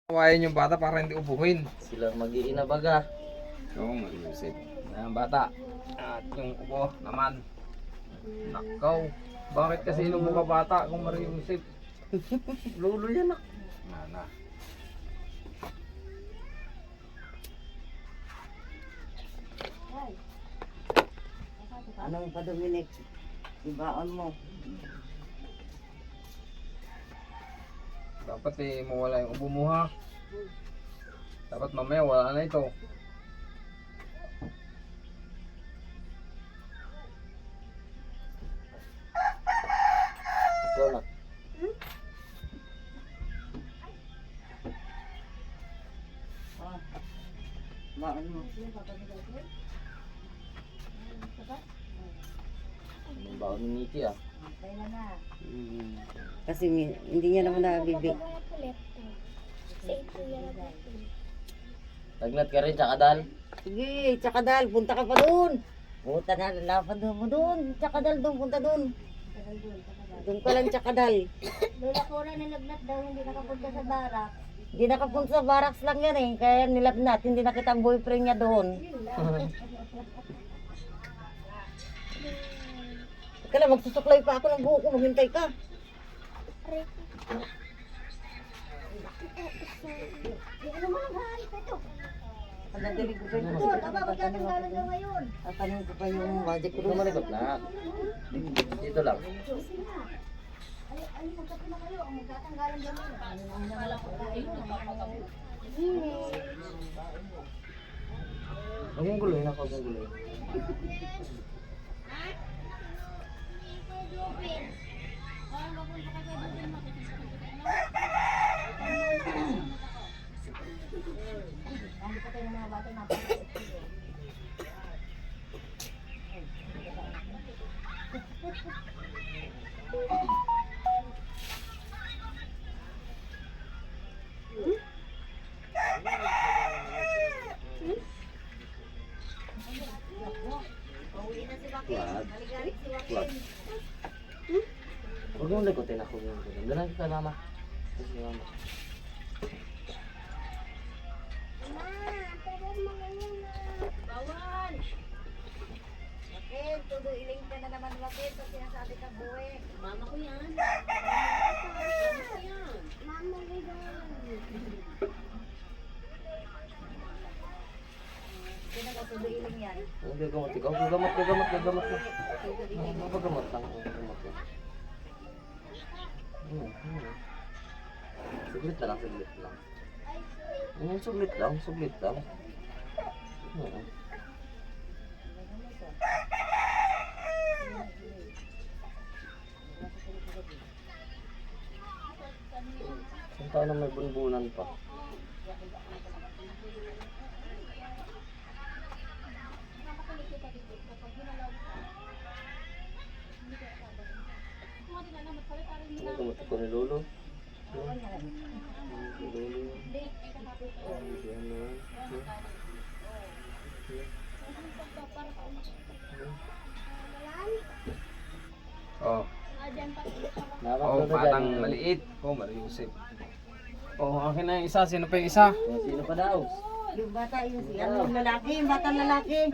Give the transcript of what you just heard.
Kawayan yung bata para hindi ubuhin. Sila mag-iina baga. Oo, mag-iisip. Ayan, bata. At yung ubo naman. Nakaw. Bakit kasi inubo ka bata kung mariusip? Lolo yan ah. Na. Anong pa Dominic? Ibaon mo. Dapat mawala yung ubo mo ha. Dapat mamaya wala na ito. Ikaw na. Ah. Baon mo. Ang baon ni Nikki ah. Kasi hindi niya naman nabibig. Lagnat ka rin, tsaka dal. Sige, Tsakadal, punta ka pa doon. Punta na, lalapad mo doon. Tsakadal doon, punta doon. Doon ka lang, Tsakadal. Lola ko na nilagnat daw, hindi nakapunta sa barak. Hindi nakapunta sa barracks lang yan eh. Kaya nilagnat, hindi nakita ang boyfriend niya doon. Kaya magsusuklay pa ako ng buhok ko, maghintay ka. Ano mga mahal ka ito? Nagalig ko pa yun. Doon, aba, magtatanggalan daw ngayon. Tatanong ko pa yung magic Huwag room. ka malikot na. Dito lang. Ay, magkape na kayo, ang magtatanggalan daw ngayon. Ang nangalap ko kayo. Huwag mong guloy na, huwag mong guloy. Ano pa tayo ng mga bata natin? Wag. Wag. Huwag mong likotin ako. Huwag mong likotin. Doon lang ka, mama. Kasi mama. Bakit? Todo iling ka na naman, bakit? Pag sinasabi ka buwi. Mama ko yan. Mama ko yan. Sino ka todo iling yan? Ang gagamot ikaw. Gagamot. Gagamot lang. Gagamot lang. Suglit na lang, suglit lang. Suglit lang. Saan tayo na may bunbunan pa? Gagamot ako ni Lolo. Oh. Oh, batang maliit. Oh, mariusip. Oh, akin na yung isa. Sino pa yung isa? Sino pa daw? Yung bata, yung lalaki, yung batang lalaki.